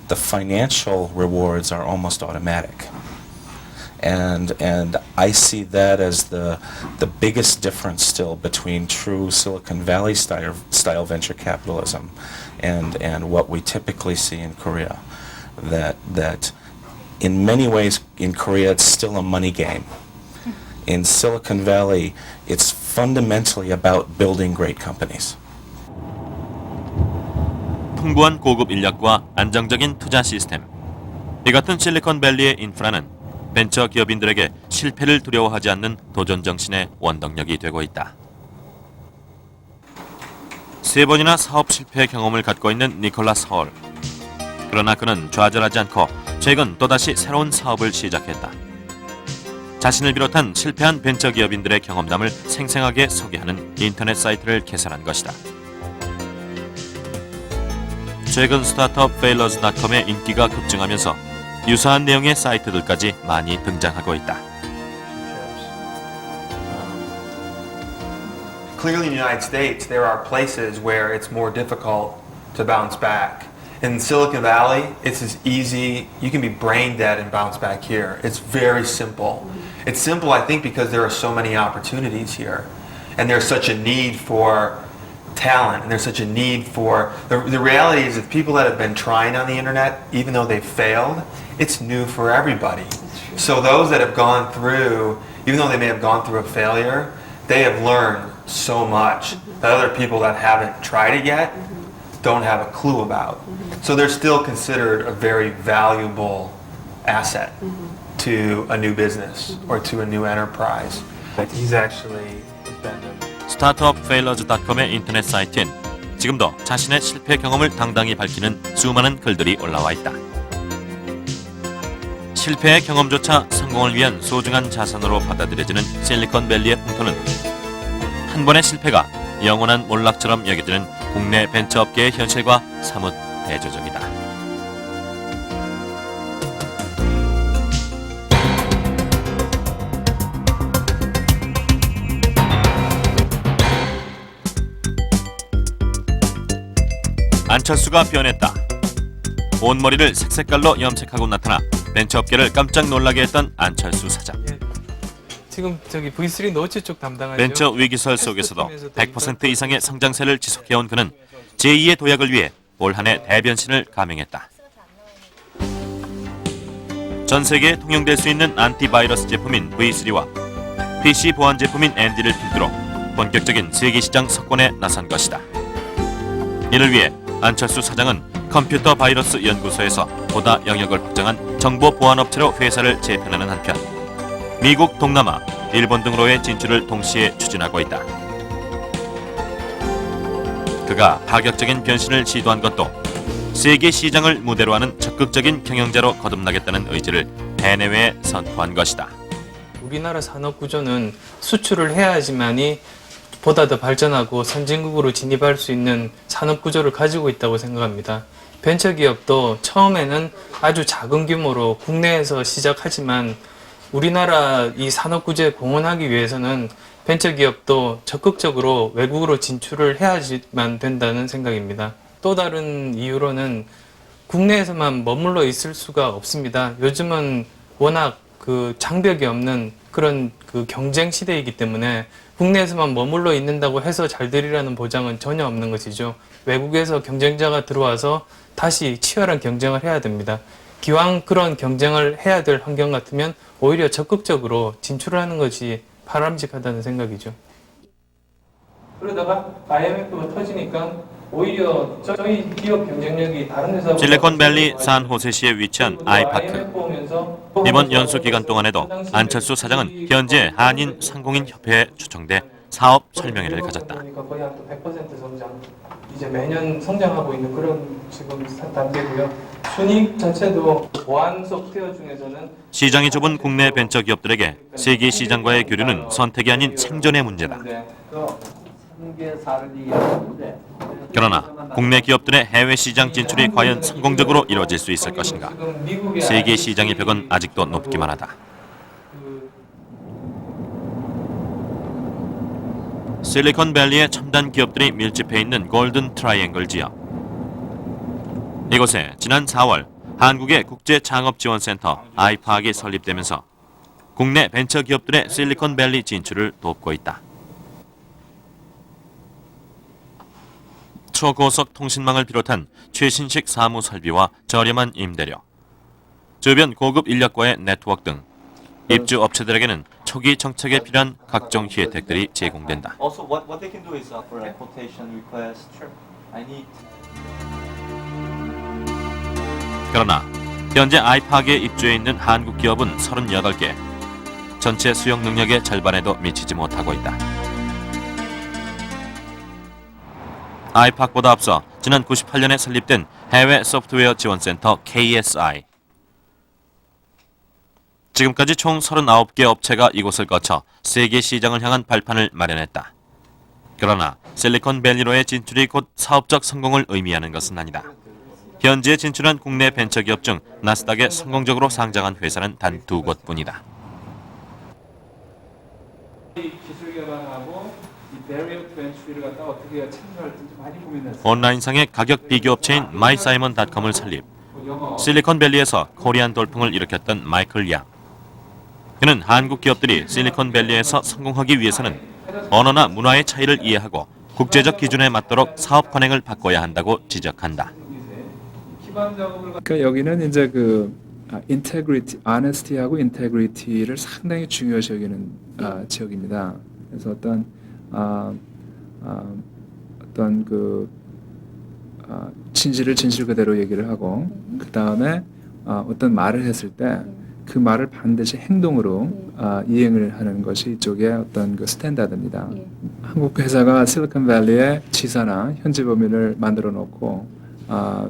the financial rewards are almost automatic. And I see that as the biggest difference still between true Silicon Valley style venture capitalism and what we typically see in Korea. That in many ways in Korea it's still a money game. In Silicon Valley it's fundamentally about building great companies. 풍부한 고급 인력과 안정적인 투자 시스템. 이 같은 실리콘밸리의 인프라는 벤처 기업인들에게 실패를 두려워하지 않는 도전 정신의 원동력이 되고 있다. 3번이나 사업 실패 경험을 갖고 있는 니콜라스 홀. 그러나 그는 좌절하지 않고 최근 또다시 새로운 사업을 시작했다. 자신을 비롯한 실패한 벤처 기업인들의 경험담을 생생하게 소개하는 인터넷 사이트를 개설한 것이다. 최근 스타트업 failures.com의 인기가 급증하면서 유사한 내용의 사이트들까지 많이 등장하고 있다. Clearly in the United States, there are places where it's more difficult to bounce back. In Silicon Valley, it's as easy, you can be brain dead and bounce back here. It's very simple. It's simple, I think, because there are so many opportunities here. And there's such a need for talent, and there's such a need for, the reality is that people that have been trying on the internet, even though they've failed, it's new for everybody. So those that have gone through, even though they may have gone through a failure, they have learned so much that other people that haven't tried it yet don't have a clue about. So they're still considered a very valuable asset to a new business or to a new enterprise. He's actually been 스타트업 failures.com의 인터넷 사이트엔 지금도 자신의 실패 경험을 당당히 밝히는 수많은 글들이 올라와 있다. 실패의 경험조차 성공을 위한 소중한 자산으로 받아들여지는 실리콘밸리의 풍토는 한 번의 실패가 영원한 몰락처럼 여겨지는 국내 벤처업계의 현실과 사뭇 대조적이다. 안철수가 변했다. 온 머리를 색색깔로 염색하고 나타나 벤처업계를 깜짝 놀라게 했던 안철수 사장. 지금 저기 V3 노치 쪽 담당하죠. 벤처 위기설 속에서도 100% 이상의 성장세를 지속해온 그는 제2의 도약을 위해 올 한 해 대변신을 감행했다. 전 세계에 통용될 수 있는 안티바이러스 제품인 V3와 PC 보안 제품인 앤디를 필두로 본격적인 세계 시장 석권에 나선 것이다. 이를 위해 안철수 사장은 컴퓨터 바이러스 연구소에서 보다 영역을 확장한 정보 보안업체로 회사를 재편하는 한편 미국, 동남아, 일본 등으로의 진출을 동시에 추진하고 있다. 그가 파격적인 변신을 시도한 것도 세계 시장을 무대로 하는 적극적인 경영자로 거듭나겠다는 의지를 대내외에 선포한 것이다. 우리나라 산업 구조는 수출을 해야지만이 보다 더 발전하고 선진국으로 진입할 수 있는 산업 구조를 가지고 있다고 생각합니다. 벤처기업도 처음에는 아주 작은 규모로 국내에서 시작하지만 우리나라 이 산업 구조에 공헌하기 위해서는 벤처기업도 적극적으로 외국으로 진출을 해야지만 된다는 생각입니다. 또 다른 이유로는 국내에서만 머물러 있을 수가 없습니다. 요즘은 워낙 그 장벽이 없는 그런 그 경쟁 시대이기 때문에 국내에서만 머물러 있는다고 해서 잘 되리라는 보장은 전혀 없는 것이죠. 외국에서 경쟁자가 들어와서 다시 치열한 경쟁을 해야 됩니다. 기왕 그런 경쟁을 해야 될 환경 같으면 오히려 적극적으로 진출하는 것이 바람직하다는 생각이죠. 그러다가 IMF가 터지니까 오히려 저희 기업 경쟁력이 다른 회사보다 실리콘밸리 산호세시에 위치한 아이파크. IMF 오면서 이번 연수 기간 동안에도 안철수 사장은 현재 한인 상공인협회에 초청돼 사업 설명회를 가졌다. 거의 한 100% 성장. 이제 매년 성장하고 있는 그런 지금 단계고요. 순이익 자체도 보안 소프트웨어 중에서는 시장이 좁은 국내 벤처기업들에게 세계 시장과의 교류는 선택이 아닌 생존의 문제다. 그러나 국내 기업들의 해외 시장 진출이 과연 성공적으로 이루어질 수 있을 것인가? 세계 시장의 벽은 아직도 높기만 하다. 실리콘밸리의 첨단 기업들이 밀집해 있는 골든 트라이앵글 지역. 이곳에 지난 4월 한국의 국제창업지원센터 아이파크가 설립되면서 국내 벤처기업들의 실리콘밸리 진출을 돕고 있다. 초고속 통신망을 비롯한 최신식 사무 설비와 저렴한 임대료, 주변 고급 인력과의 네트워크 등 입주 업체들에게는 초기 정책에 필요한 각종 혜택들이 제공된다. Also, what they can do is for a quotation request. I need. 그러나 현재 아이파크에 입주해 있는 한국 기업은 38개, 전체 수용 능력의 절반에도 미치지 못하고 있다. 아이파크보다 앞서 지난 98년에 설립된 해외 소프트웨어 지원센터 KSI. 지금까지 총 39개 업체가 이곳을 거쳐 세계 시장을 향한 발판을 마련했다. 그러나 실리콘밸리로의 진출이 곧 사업적 성공을 의미하는 것은 아니다. 현지에 진출한 국내 벤처기업 중 나스닥에 성공적으로 상장한 회사는 단 2곳뿐이다. 기술 개발하고 이 베리어 투 엔트리를 갖다 어떻게 참여할지 많이 고민했어요. 온라인상의 가격 비교 업체인 마이사이먼닷컴을 설립. 실리콘밸리에서 코리안 돌풍을 일으켰던 마이클 양. 그는 한국 기업들이 실리콘밸리에서 성공하기 위해서는 언어나 문화의 차이를 이해하고 국제적 기준에 맞도록 사업 관행을 바꿔야 한다고 지적한다. 그러니까 여기는 이제 그 integrity, honesty하고 integrity를 상당히 중요시 여기는 지역입니다. 그래서 어떤 그 진실을 진실 그대로 얘기를 하고 그 다음에 어떤 말을 했을 때 그 말을 반드시 행동으로 이행을 하는 것이 이쪽의 어떤 그 스탠다드입니다. 한국 회사가 실리콘밸리에 지사나 현지 법인을 만들어 놓고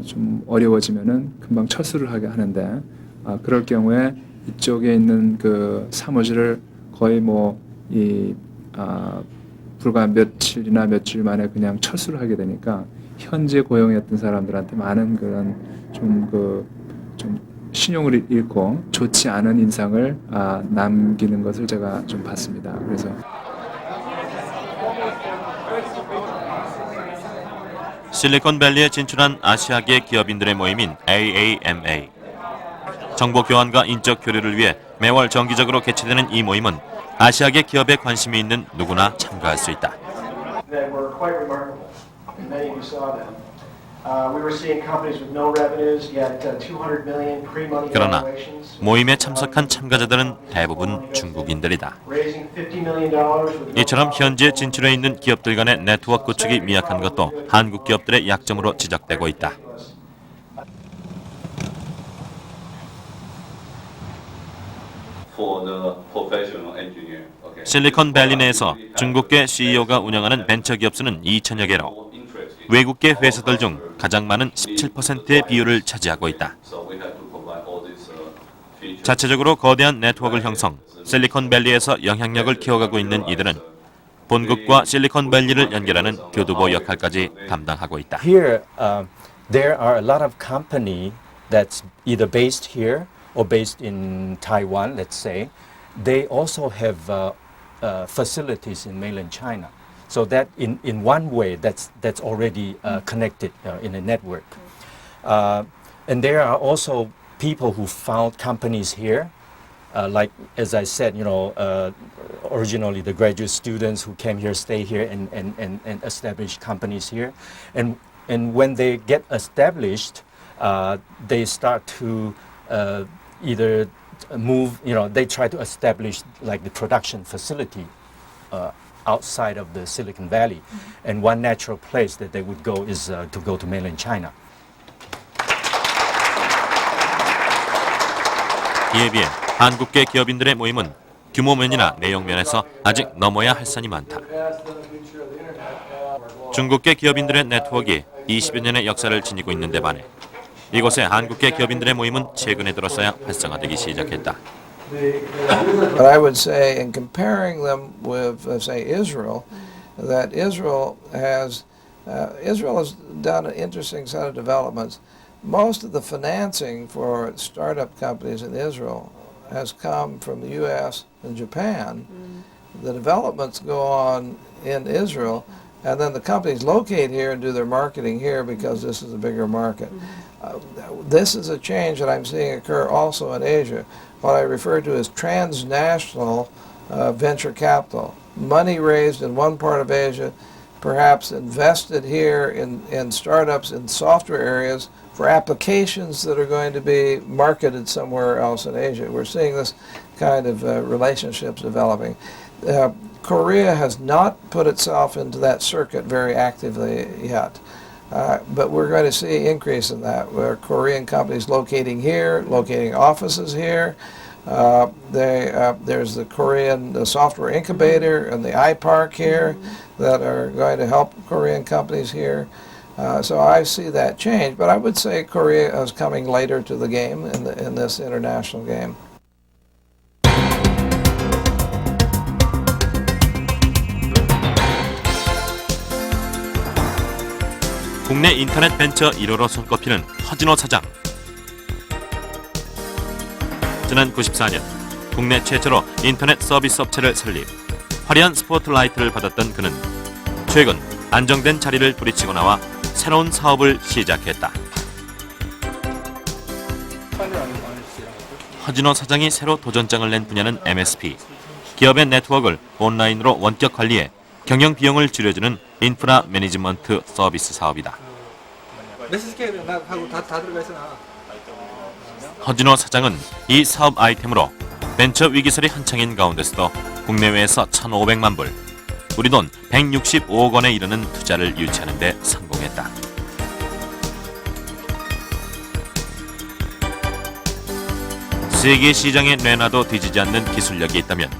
좀 어려워지면은 금방 철수를 하게 하는데 그럴 경우에 이쪽에 있는 그 사무실을 거의 불과 며칠이나 몇 주일 만에 그냥 철수를 하게 되니까 현재 고용했던 사람들한테 많은 그런 좀 신용을 잃고 좋지 않은 인상을 남기는 것을 제가 좀 봤습니다. 그래서 실리콘밸리에 진출한 아시아계 기업인들의 모임인 AAMA. 정보 교환과 인적 교류를 위해 매월 정기적으로 개최되는 이 모임은 아시아계 기업에 관심이 있는 누구나 참가할 수 있다. 그러나 모임에 참석한 참가자들은 대부분 중국인들이다. 이처럼 현지에 진출해 있는 기업들 간의 네트워크 구축이 미약한 것도 한국 기업들의 약점으로 지적되고 있다. 실리콘밸리 내에서 중국계 CEO가 운영하는 벤처기업 수는 2천여 개로 외국계 회사들 중 가장 많은 17%의 비율을 차지하고 있다. 자체적으로 거대한 네트워크를 형성, 실리콘밸리에서 영향력을 키워가고 있는 이들은 본국과 실리콘밸리를 연결하는 교두보 역할까지 담당하고 있다. Here, there are a lot of company that's either based here or based in Taiwan, let's say. They also have facilities in mainland China. So that in one way that's already connected in a network. And there are also people who found companies here, like as I said, originally the graduate students who came here, stay here and establish companies here. And when they get established, they start to either move, they try to establish like the production facility outside of the Silicon Valley. And one natural place that they would go is to go to mainland China. 이에 비해 한국계 기업인들의 모임은 규모 면이나 내용 면에서 아직 넘어야 할 산이 많다. 중국계 기업인들의 네트워크가 20여 년의 역사를 지니고 있는 데 반해 이곳의 한국계 기업인들의 모임은 최근에 들어서야 활성화되기 시작했다. But I would say, in comparing them with, say, Israel, that Israel has done an interesting set of developments. Most of the financing for startup companies in Israel has come from the U.S. and Japan. The developments go on in Israel, and then the companies locate here and do their marketing here because this is a bigger market. This is a change that I'm seeing occur also in Asia, what I refer to as transnational venture capital. Money raised in one part of Asia, perhaps invested here in startups in software areas for applications that are going to be marketed somewhere else in Asia. We're seeing this kind of relationships developing. Korea has not put itself into that circuit very actively yet. But we're going to see increase in that, where Korean companies locating here, locating offices here. There's the Korean software incubator and the iPark here that are going to help Korean companies here. So I see that change, but I would say Korea is coming later to the game in this international game. 국내 인터넷 벤처 1호로 손꼽히는 허진호 사장. 지난 94년 국내 최초로 인터넷 서비스 업체를 설립, 화려한 스포트라이트를 받았던 그는 최근 안정된 자리를 뿌리치고 나와 새로운 사업을 시작했다. 허진호 사장이 새로 도전장을 낸 분야는 MSP, 기업의 네트워크를 온라인으로 원격 관리해 경영 비용을 줄여주는 인프라 매니지먼트 서비스 사업이다. 허진호 사장은 이 사업 아이템으로 벤처 위기설이 한창인 가운데서도 국내외에서 1,500만 불, 우리 돈 165억 원에 이르는 투자를 유치하는 데 성공했다. 세계 시장에 내놔도 뒤지지 않는 기술력이 있다면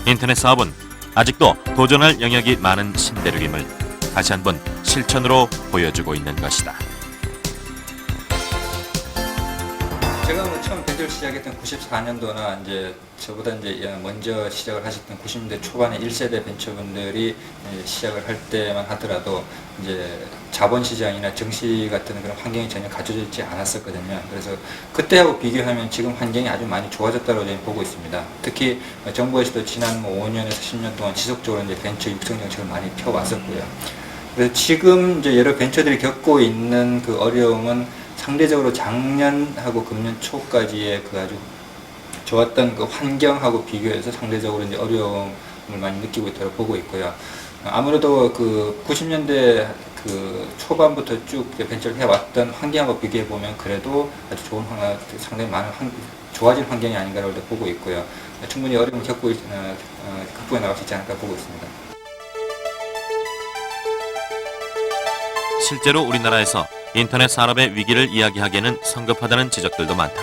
인터넷 사업은 아직도 도전할 영역이 많은 신대륙임을 다시 한번 실천으로 보여주고 있는 것이다. 제가 처음 벤처를 시작했던 94년도나 이제 저보다 이제 먼저 시작을 하셨던 90년대 초반에 1세대 벤처분들이 시작을 할 때만 하더라도 이제 자본 시장이나 증시 같은 그런 환경이 전혀 갖춰져 있지 않았었거든요. 그래서 그때하고 비교하면 지금 환경이 아주 많이 좋아졌다고 저는 보고 있습니다. 특히 정부에서도 지난 5년에서 10년 동안 지속적으로 이제 벤처 육성 정책을 많이 펴왔었고요. 그래서 지금 이제 여러 벤처들이 겪고 있는 그 어려움은 상대적으로 작년하고 금년 초까지의 그 아주 좋았던 그 환경하고 비교해서 상대적으로 이제 어려움을 많이 느끼고 있다고 보고 있고요. 아무래도 그 90년대 그 초반부터 쭉 벤처를 해왔던 환경하고 비교해 보면 그래도 아주 좋은 상당히 많은 좋아진 환경이 아닌가라고 보고 있고요. 충분히 어려움을 극복해 나갈 수 있지 않을까 보고 있습니다. 실제로 우리나라에서 인터넷 산업의 위기를 이야기하기에는 성급하다는 지적들도 많다.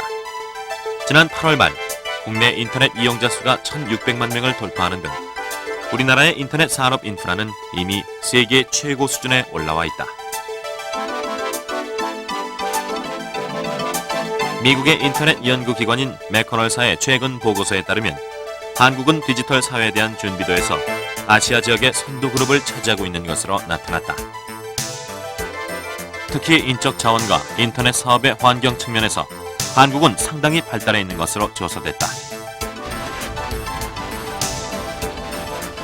지난 8월 말 국내 인터넷 이용자 수가 1,600만 명을 돌파하는 등 우리나라의 인터넷 산업 인프라는 이미 세계 최고 수준에 올라와 있다. 미국의 인터넷 연구기관인 매커널사의 최근 보고서에 따르면 한국은 디지털 사회에 대한 준비도에서 아시아 지역의 선두 그룹을 차지하고 있는 것으로 나타났다. 특히 인적 자원과 인터넷 사업의 환경 측면에서 한국은 상당히 발달해 있는 것으로 조사됐다.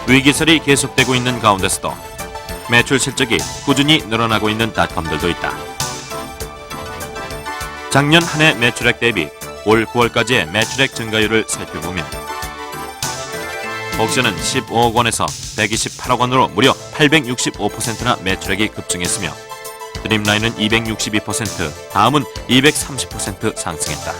위기설이 계속되고 있는 가운데서도 매출 실적이 꾸준히 늘어나고 있는 닷컴들도 있다. 작년 한 해 매출액 대비 올 9월까지의 매출액 증가율을 살펴보면 옥션은 15억 원에서 128억 원으로 무려 865%나 매출액이 급증했으며 드림라인은 262%, 다음은 230% 상승했다.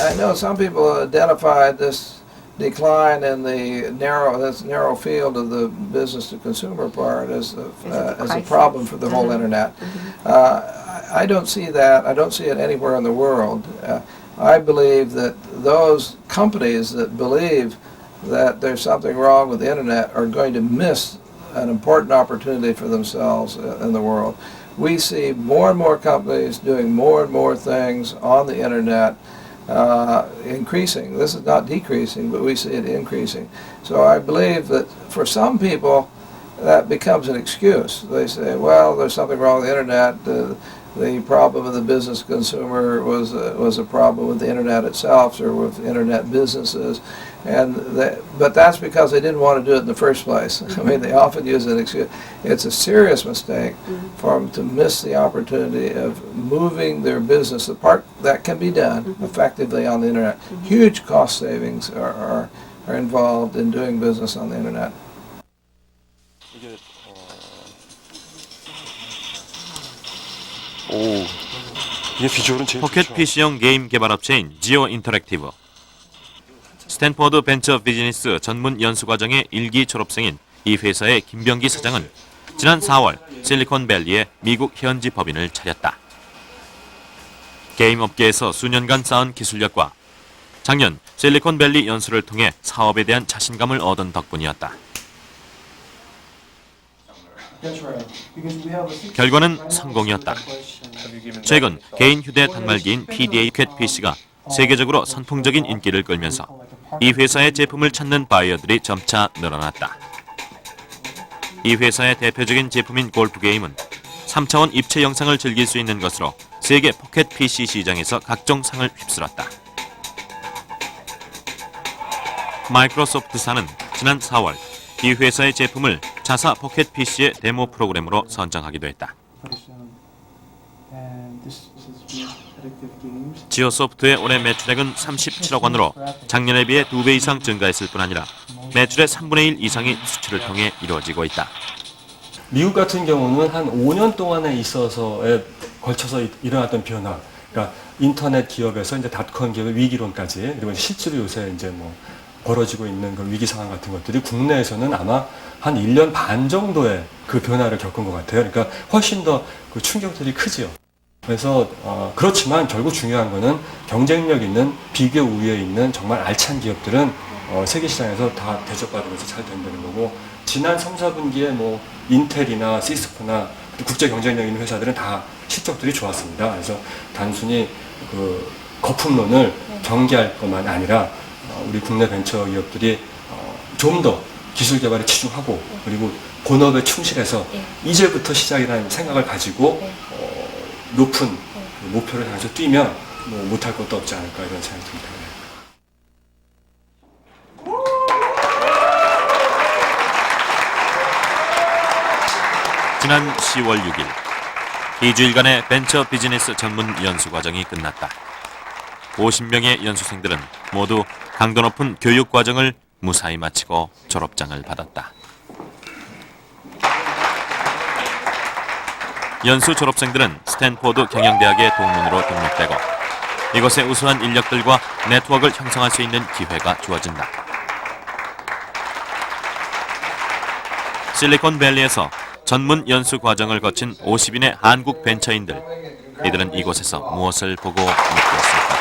I know some people identified this decline in the narrow field of the business to consumer part as a problem for the whole internet. I don't see that. I don't see it anywhere in the world. I believe that those companies that believe that there's something wrong with the internet are going to miss an important opportunity for themselves in the world. We see more and more companies doing more and more things on the internet, increasing. This is not decreasing, but we see it increasing. So I believe that for some people that becomes an excuse. They say, well, there's something wrong with the internet. The problem of the business consumer was a problem with the internet itself or with internet businesses, but that's because they didn't want to do it in the first place. I mean, they often use an excuse. It's a serious mistake for them to miss the opportunity of moving their business, the part that can be done effectively on the internet. Huge cost savings are involved in doing business on the internet. 포켓 PC용 게임 개발 업체인 지오 인터랙티브. 스탠포드 벤처 비즈니스 전문 연수과정의 1기 졸업생인 이 회사의 김병기 사장은 지난 4월 실리콘밸리에 미국 현지 법인을 차렸다. 게임 업계에서 수년간 쌓은 기술력과 작년 실리콘밸리 연수를 통해 사업에 대한 자신감을 얻은 덕분이었다. 결과는 성공이었다. 최근 개인 휴대 단말기인 PDA 포켓 PC가 세계적으로 선풍적인 인기를 끌면서 이 회사의 제품을 찾는 바이어들이 점차 늘어났다. 이 회사의 대표적인 제품인 골프 게임은 3차원 입체 영상을 즐길 수 있는 것으로 세계 포켓 PC 시장에서 각종 상을 휩쓸었다. 마이크로소프트사는 지난 4월 이 회사의 제품을 자사 포켓 PC의 데모 프로그램으로 선정하기도 했다. 지오소프트의 올해 매출액은 37억 원으로 작년에 비해 2배 이상 증가했을 뿐 아니라 매출의 3분의 1 이상이 수출을 통해 이루어지고 있다. 미국 같은 경우는 한 5년 동안에 있어서에 걸쳐서 일어났던 변화, 그러니까 인터넷 기업에서 이제 닷컴 기업의 위기론까지, 그리고 실제로 요새 이제 뭐 벌어지고 있는 그 위기 상황 같은 것들이 국내에서는 아마 한 1년 반 정도의 그 변화를 겪은 것 같아요. 그러니까 훨씬 더 그 충격들이 크지요. 그래서 그렇지만 결국 중요한 거는 경쟁력 있는 비교 우위에 있는 정말 알찬 기업들은 세계 시장에서 다 대접받으면서 잘 된다는 거고, 지난 3, 4분기에 뭐 인텔이나 시스코나 국제 경쟁력 있는 회사들은 다 실적들이 좋았습니다. 그래서 단순히 그 거품론을 경계할 것만 아니라 우리 국내 벤처 기업들이 좀 더 기술 개발에 치중하고 그리고 본업에 충실해서 이제부터 시작이라는 생각을 가지고 높은 목표를 향해서 뛰면 뭐 못할 것도 없지 않을까 이런 생각이 듭니다. 지난 10월 6일 2주일간의 벤처 비즈니스 전문 연수 과정이 끝났다. 50명의 연수생들은 모두 강도 높은 교육 과정을 무사히 마치고 졸업장을 받았다. 연수 졸업생들은 스탠포드 경영대학의 동문으로 등록되고 이곳의 우수한 인력들과 네트워크를 형성할 수 있는 기회가 주어진다. 실리콘밸리에서 전문 연수 과정을 거친 50인의 한국 벤처인들, 이들은 이곳에서 무엇을 보고 느꼈을까?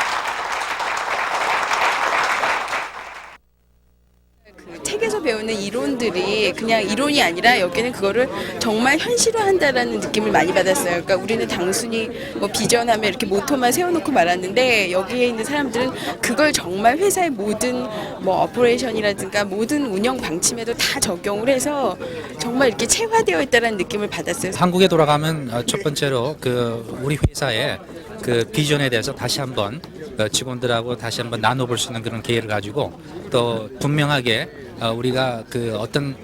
책에서 배우는 이론들이 그냥 이론이 아니라 여기는 그거를 정말 현실화한다라는 느낌을 많이 받았어요. 그러니까 우리는 단순히 뭐 비전하면 이렇게 모토만 세워놓고 말았는데 여기에 있는 사람들은 그걸 정말 회사의 모든 뭐 오퍼레이션이라든가 모든 운영 방침에도 다 적용을 해서 정말 이렇게 체화되어 있다는 느낌을 받았어요. 한국에 돌아가면 첫 번째로 그 우리 회사의 그 비전에 대해서 다시 한번 직원들하고 다시 한번 나눠볼 수 있는 그런 기회를 가지고 또 분명하게 우리가 그 어떤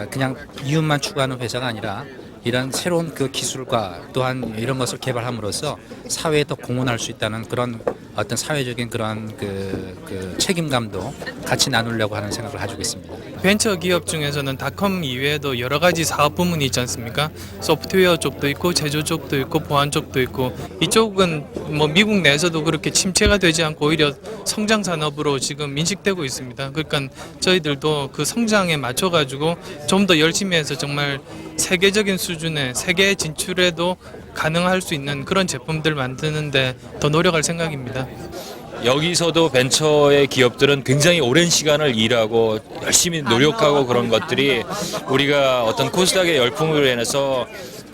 그냥 이윤만 추구하는 회사가 아니라 이런 새로운 그 기술과 또한 이런 것을 개발함으로써 사회에 더 공헌할 수 있다는 그런 어떤 사회적인 그런 그 책임감도 같이 나누려고 하는 생각을 가지고 있습니다. 벤처 기업 중에서는 닷컴 이외에도 여러 가지 사업 부문이 있지 않습니까? 소프트웨어 쪽도 있고 제조 쪽도 있고 보안 쪽도 있고 이쪽은 뭐 미국 내에서도 그렇게 침체가 되지 않고 오히려 성장 산업으로 지금 인식되고 있습니다. 그러니까 저희들도 그 성장에 맞춰 가지고 좀 더 열심히 해서 정말 세계적인 수준의 세계 진출에도 가능할 수 있는 그런 제품들 만드는데 더 노력할 생각입니다. 여기서도 벤처의 기업들은 굉장히 오랜 시간을 일하고 열심히 노력하고 그런 것들이 우리가 어떤 코스닥의 열풍으로 인해서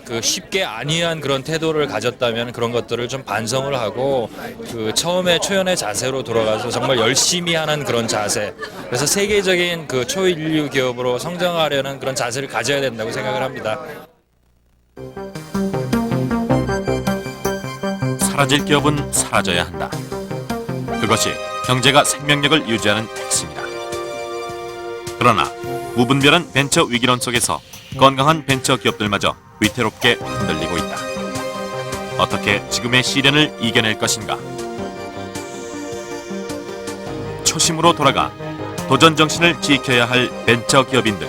그 쉽게 안이한 그런 태도를 가졌다면 그런 것들을 좀 반성을 하고 그 처음에 초연의 자세로 돌아가서 정말 열심히 하는 그런 자세. 그래서 세계적인 그 초인류 기업으로 성장하려는 그런 자세를 가져야 된다고 생각을 합니다. 사라질 기업은 사라져야 한다. 그것이 경제가 생명력을 유지하는 핵심이다. 그러나 무분별한 벤처 위기론 속에서 건강한 벤처 기업들마저 위태롭게 흔들리고 있다. 어떻게 지금의 시련을 이겨낼 것인가? 초심으로 돌아가 도전 정신을 지켜야 할 벤처 기업인들,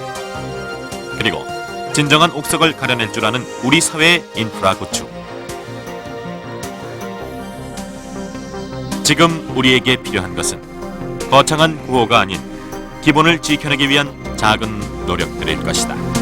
그리고 진정한 옥석을 가려낼 줄 아는 우리 사회의 인프라 구축. 지금 우리에게 필요한 것은 거창한 구호가 아닌 기본을 지켜내기 위한 작은 노력들일 것이다.